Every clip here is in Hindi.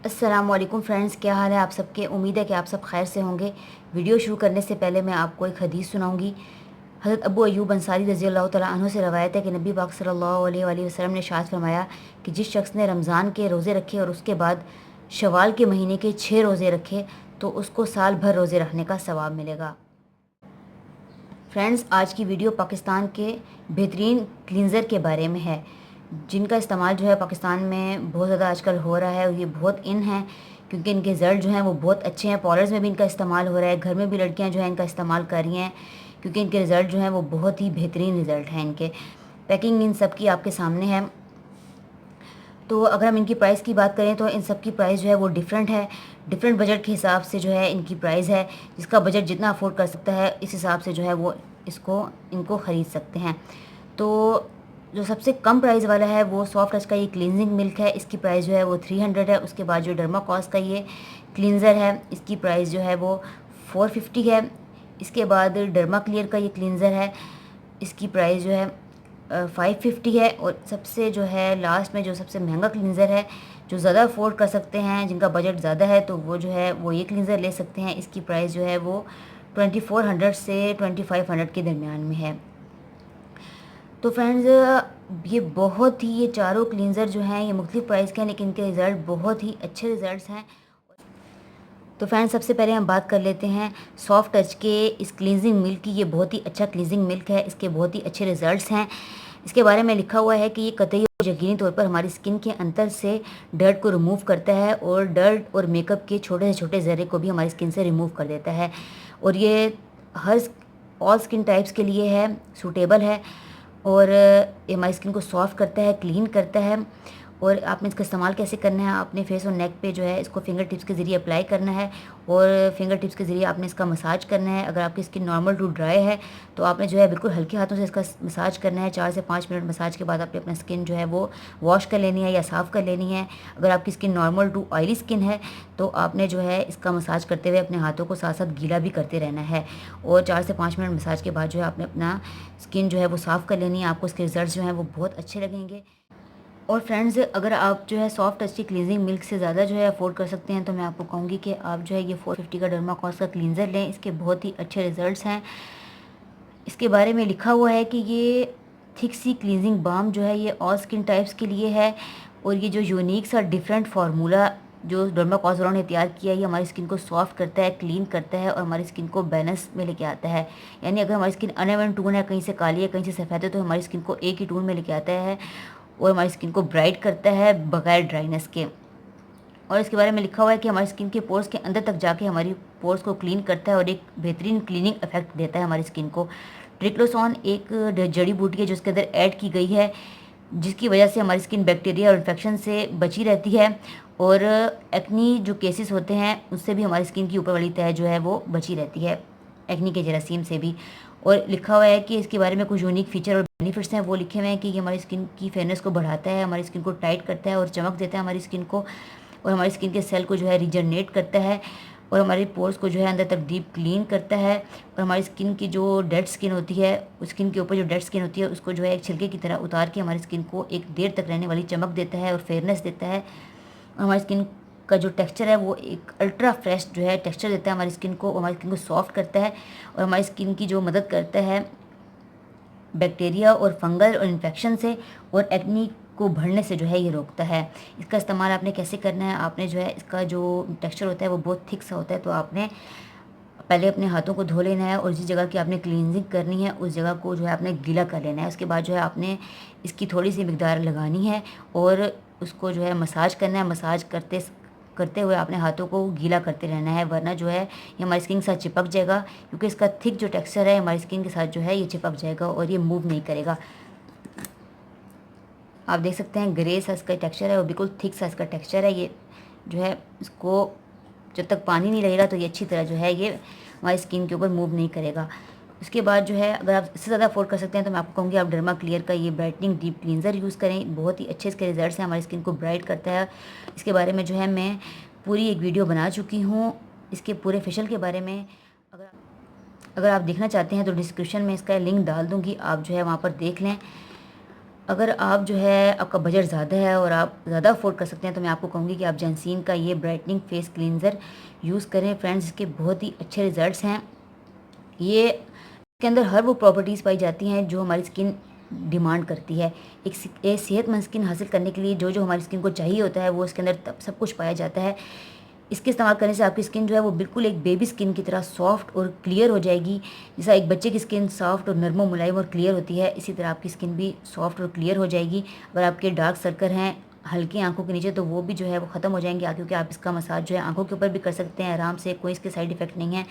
अस्सलामुअलैकुम फ्रेंड्स, क्या हाल है आप सबके। उम्मीद है कि आप सब खैर से होंगे। वीडियो शुरू करने से पहले मैं आपको एक हदीस सुनाऊंगी। हज़रत अबू अय्यूब अंसारी रज़ी अल्लाह तआला अन्हु से रवायत है कि नबी पाक सल्लल्लाहु अलैहि वसल्लम ने इरशाद फरमाया कि जिस शख्स ने रमज़ान के रोज़े रखे और उसके बाद शवाल के महीने के 6 रोज़े रखे तो उसको साल भर रोज़े रखने का सवाब मिलेगा। फ्रेंड्स, आज की वीडियो पाकिस्तान के बेहतरीन क्लींज़र के बारे में है, जिनका इस्तेमाल जो है पाकिस्तान में बहुत ज़्यादा आजकल हो रहा है और ये बहुत इन हैं क्योंकि इनके रिज़ल्ट जो हैं वो बहुत अच्छे हैं। पार्लर्स में भी इनका इस्तेमाल हो रहा है, घर में भी लड़कियां जो हैं इनका इस्तेमाल कर रही हैं क्योंकि इनके रिज़ल्ट जो हैं वो बहुत ही बेहतरीन रिज़ल्ट हैं। इनके पैकिंग इन सब की आपके सामने है। तो अगर हम इनकी प्राइस की बात करें तो इन सब की प्राइस जो है वो डिफरेंट है। डिफरेंट बजट के हिसाब से जो है इनकी प्राइस है। जिसका बजट जितना अफोर्ड कर सकता है इस हिसाब से जो है वो इनको ख़रीद सकते हैं। तो जो सबसे कम प्राइस वाला है वो सॉफ्ट टच का ये क्लींजिंग मिल्क है। इसकी प्राइस जो है वो 300 है। उसके बाद जो डर्माकॉस का ये क्लींज़र है इसकी प्राइस जो है वो 450 है। इसके बाद डर्मा क्लियर का ये क्लींज़र है, इसकी प्राइस जो है 550 है। और सबसे जो है लास्ट में जो सबसे महंगा क्लींज़र है, जो ज़्यादा अफोर्ड कर सकते हैं, जिनका बजट ज़्यादा है, तो वो जो है वो ये क्लींज़र ले सकते हैं। इसकी प्राइस जो है वो 2400 से 2500 के दरमियान में है। तो फ्रेंड्स, ये चारों क्लींज़र जो हैं ये मुख्तलिफ प्राइस के हैं लेकिन इनके रिज़ल्ट बहुत ही अच्छे रिज़ल्ट्स हैं। तो फ्रेंड्स, सबसे पहले हम बात कर लेते हैं सॉफ्ट टच के इस क्लींजिंग मिल्क की। ये बहुत ही अच्छा क्लींजिंग मिल्क है, इसके बहुत ही अच्छे रिज़ल्ट्स हैं। इसके बारे में लिखा हुआ है कि ये कतई और यकीनी तौर पर हमारी स्किन के अंदर से डर्ट को रिमूव करता है और डर्ट और मेकअप के छोटे से छोटे ज़र्रे को भी हमारी स्किन से रिमूव कर देता है। और ये हर ऑल स्किन टाइप्स के लिए है, सूटेबल है। और ये हमारी स्किन को सॉफ्ट करता है, क्लीन करता है। और आपने इसका इस्तेमाल कैसे करना है, आपने फेस और नेक पे जो है इसको फिंगर टिप्स के ज़रिए अप्लाई करना है और फिंगर टिप्स के ज़रिए आपने इसका मसाज करना है। अगर आपकी स्किन नॉर्मल टू ड्राई है तो आपने जो है बिल्कुल हल्के हाथों से इसका मसाज करना है। 4 से 5 मिनट मसाज के बाद आपने अपना स्किन जो है वो वॉश कर लेनी है या साफ़ कर लेनी है। अगर आपकी skin normal to oily skin है तो आपने जो है इसका मसाज करते हुए अपने हाथों को साथ साथ गीला भी करते रहना है। और 4 से 5 मिनट मसाज के बाद जो है आपने अपना स्किन जो है वो साफ़ कर लेनी है। आपको इसके रिजल्ट जो हैं वो बहुत अच्छे लगेंगे। और फ्रेंड्स, अगर आप जो है सॉफ्ट टच की क्लींजिंग मिल्क से ज़्यादा जो है अफोर्ड कर सकते हैं तो मैं आपको कहूँगी कि आप जो है ये 450 का डर्माकॉस का क्लींज़र लें। इसके बहुत ही अच्छे रिज़ल्ट्स हैं। इसके बारे में लिखा हुआ है कि ये थिक सी क्लींजिंग बाम जो है ये ऑल स्किन टाइप्स के लिए है। और ये जो यूनिक सा डिफरेंट फार्मूला जो डर्माकॉस वालों ने तैयार किया है ये हमारी स्किन को सॉफ्ट करता है, क्लीन करता है और हमारी स्किन को बैलेंस में लेके आता है। यानी अगर हमारी स्किन अनइवन टून है, कहीं से काली है कहीं से सफ़ेद है, तो हमारी स्किन को एक ही टून में लेके आता है और हमारी स्किन को ब्राइट करता है बगैर ड्राइनेस के। और इसके बारे में लिखा हुआ है कि हमारी स्किन के पोर्स के अंदर तक जाके हमारी पोर्स को क्लीन करता है और एक बेहतरीन क्लीनिंग इफेक्ट देता है हमारी स्किन को। ट्रिक्लोसॉन एक जड़ी बूटी है जो इसके अंदर ऐड की गई है, जिसकी वजह से हमारी स्किन बैक्टीरिया और इन्फेक्शन से बची रहती है। और एक्नी जो केसेस होते हैं उससे भी हमारी स्किन की ऊपर वाली तह जो है वो बची रहती है, एक्नी के जरासीम से भी। और लिखा हुआ है कि इसके बारे में कुछ यूनिक फीचर और बेनिफिट्स हैं, वो लिखे हुए हैं कि ये हमारी स्किन की फेयरनेस को बढ़ाता है, हमारी स्किन को टाइट करता है और चमक देता है हमारी स्किन को। और हमारी स्किन के सेल को जो है रिजनरेट करता है और हमारे पोर्स को जो है अंदर तक डीप क्लीन करता है। और हमारी स्किन की जो डेड स्किन होती है, उस स्किन के ऊपर जो डेड स्किन होती है उसको जो है एक छिलके की तरह उतार के हमारी स्किन को एक देर तक रहने वाली चमक देता है और फेयरनेस देता है। और हमारी स्किन का जो टेक्सचर है वो एक अल्ट्रा फ्रेश जो है टेक्सचर देता है हमारी स्किन को, हमारी स्किन को सॉफ्ट करता है और हमारी स्किन की जो मदद करता है बैक्टीरिया और फंगल और इन्फेक्शन से और एक्नी को बढ़ने से जो है ये रोकता है। इसका इस्तेमाल आपने कैसे करना है, आपने जो है इसका जो टेक्सचर होता है वो बहुत थिक सा होता है, तो आपने पहले अपने हाथों को धो लेना है और जिस जगह की आपने क्लींजिंग करनी है उस जगह को जो है आपने गीला कर लेना है। उसके बाद जो है आपने इसकी थोड़ी सी मिकदार लगानी है और उसको जो है मसाज करना है। मसाज करते करते हुए आपने हाथों को गीला करते रहना है, वरना जो है ये हमारी स्किन के साथ चिपक जाएगा, क्योंकि इसका थिक जो टेक्सचर है हमारी स्किन के साथ जो है ये चिपक जाएगा और ये मूव नहीं करेगा। आप देख सकते हैं ग्रे सा इसका टेक्सचर है और बिल्कुल थिक सा इसका टेक्सचर है। ये जो है इसको जब तक पानी नहीं लगेगा तो ये अच्छी तरह जो है ये हमारी स्किन के ऊपर मूव नहीं करेगा। उसके बाद जो है अगर आप इससे ज़्यादा अफोर्ड कर सकते हैं तो मैं आपको कहूँगी आप डर्मा क्लियर का ये ब्राइटनिंग डीप क्लींजर यूज़ करें। बहुत ही अच्छे इसके रिजल्ट्स हैं, हमारी स्किन को ब्राइट करता है। इसके बारे में जो है मैं पूरी एक वीडियो बना चुकी हूँ इसके पूरे फेशियल के बारे में। अगर अगर आप देखना चाहते हैं तो डिस्क्रिप्शन में इसका लिंक डाल दूँगी, आप जो है वहाँ पर देख लें। अगर आप जो है आपका बजट ज़्यादा है और आप ज़्यादा अफोर्ड कर सकते हैं तो मैं आपको कहूँगी कि आप जेंसीन का ये ब्राइटनिंग फेस क्लींजर यूज़ करें फ्रेंड्स। इसके बहुत ही अच्छे रिज़ल्ट्स हैं। ये इसके अंदर हर वो प्रॉपर्टीज़ पाई जाती हैं जो हमारी स्किन डिमांड करती है। एक सेहतमंद स्किन हासिल करने के लिए जो जो हमारी स्किन को चाहिए होता है वो इसके अंदर तब सब कुछ पाया जाता है। इसके इस्तेमाल करने से आपकी स्किन जो है वो बिल्कुल एक बेबी स्किन की तरह सॉफ्ट और क्लियर हो जाएगी। जैसा एक बच्चे की स्किन सॉफ्ट और नरम मुलायम और क्लियर होती है, इसी तरह आपकी स्किन भी सॉफ्ट और क्लियर हो जाएगी। अगर आपके डार्क सर्कल हैं हल्की आंखों के नीचे तो वो भी जो है वो ख़त्म हो जाएंगे, क्योंकि आप इसका मसाज जो है आंखों के ऊपर भी कर सकते हैं आराम से, कोई इसके साइड इफ़ेक्ट नहीं है।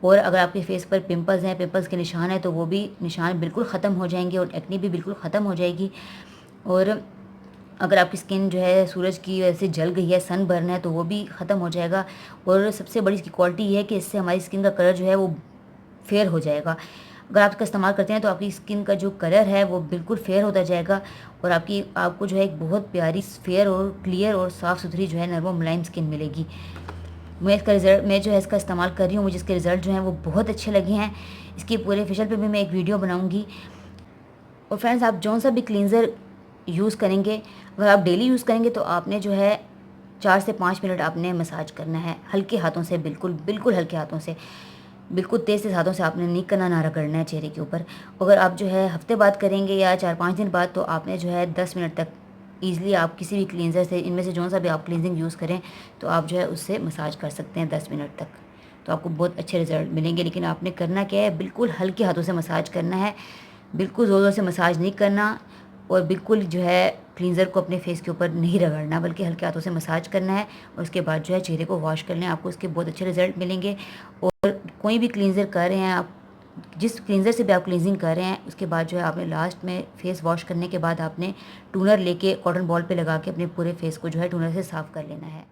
और अगर आपके फेस पर पिंपल्स हैं, पिंपल्स के निशान हैं, तो वो भी निशान बिल्कुल ख़त्म हो जाएंगे और एक्ने भी बिल्कुल ख़त्म हो जाएगी। और अगर आपकी स्किन जो है सूरज की वजह से जल गई है, सन बर्न है, तो वो भी ख़त्म हो जाएगा। और सबसे बड़ी इसकी क्वालिटी ये है कि इससे हमारी स्किन का कलर जो है वो फेयर हो जाएगा। अगर आप इसका इस्तेमाल करते हैं तो आपकी स्किन का जो कलर है वो बिल्कुल फेयर होता जाएगा और आपको जो है एक बहुत प्यारी फेयर और क्लियर और साफ़ सुथरी जो है नरम मुलायम स्किन मिलेगी। मैं जो है इसका इस्तेमाल कर रही हूँ, मुझे इसके रिज़ल्ट जो हैं वो बहुत अच्छे लगे हैं। इसके पूरे फेशियल पे भी मैं एक वीडियो बनाऊँगी। और फ्रेंड्स, आप जौन सा भी क्लींज़र यूज़ करेंगे, अगर आप डेली यूज़ करेंगे तो आपने जो है 4 से 5 मिनट आपने मसाज करना है हल्के हाथों से, बिल्कुल हल्के हाथों से, बिल्कुल तेज़ हाथों से आपने नहीं करना, ना रगड़ना है चेहरे के ऊपर। अगर आप जो है हफ्ते बाद करेंगे या 4-5 दिन बाद, तो आपने जो है 10 मिनट तक ईज़िली आप किसी भी क्लींज़र से, इनमें से जौन सा भी आप क्लींजिंग यूज़ करें, तो आप जो है उससे मसाज कर सकते हैं 10 मिनट तक, तो आपको बहुत अच्छे रिज़ल्ट मिलेंगे। लेकिन आपने करना क्या है, बिल्कुल हल्के हाथों से मसाज करना है, बिल्कुल ज़ोर-ज़ोर से मसाज नहीं करना और बिल्कुल जो है क्लींज़र को अपने फेस के ऊपर नहीं रगड़ना, बल्कि हल्के हाथों से मसाज करना है और उसके बाद जो है चेहरे को वॉश कर लें, आपको इसके बहुत अच्छे रिज़ल्ट मिलेंगे। और कोई भी क्लींज़र कर रहे हैं आप, जिस क्लींज़र से भी आप क्लींजिंग कर रहे हैं, उसके बाद जो है आपने लास्ट में फेस वॉश करने के बाद आपने टूनर लेके कॉटन बॉल पे लगा के अपने पूरे फेस को जो है टूनर से साफ़ कर लेना है।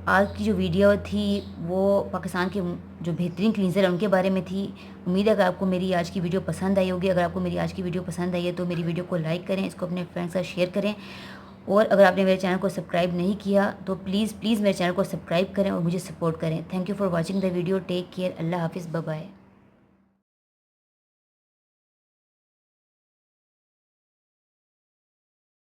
आज की जो वीडियो थी वो पाकिस्तान के जो बेहतरीन क्लींज़र है उनके बारे में थी। उम्मीद है कि आपको मेरी आज की वीडियो पसंद आई होगी। अगर आपको मेरी आज की वीडियो पसंद आई है तो मेरी वीडियो को लाइक करें, इसको अपने फ्रेंड्स के साथ शेयर करें। और अगर आपने मेरे चैनल को सब्सक्राइब नहीं किया तो प्लीज़ मेरे चैनल को सब्सक्राइब करें और मुझे सपोर्ट करें। Thank you for watching the video. Take care. अल्लाह हाफिज़। Bye bye.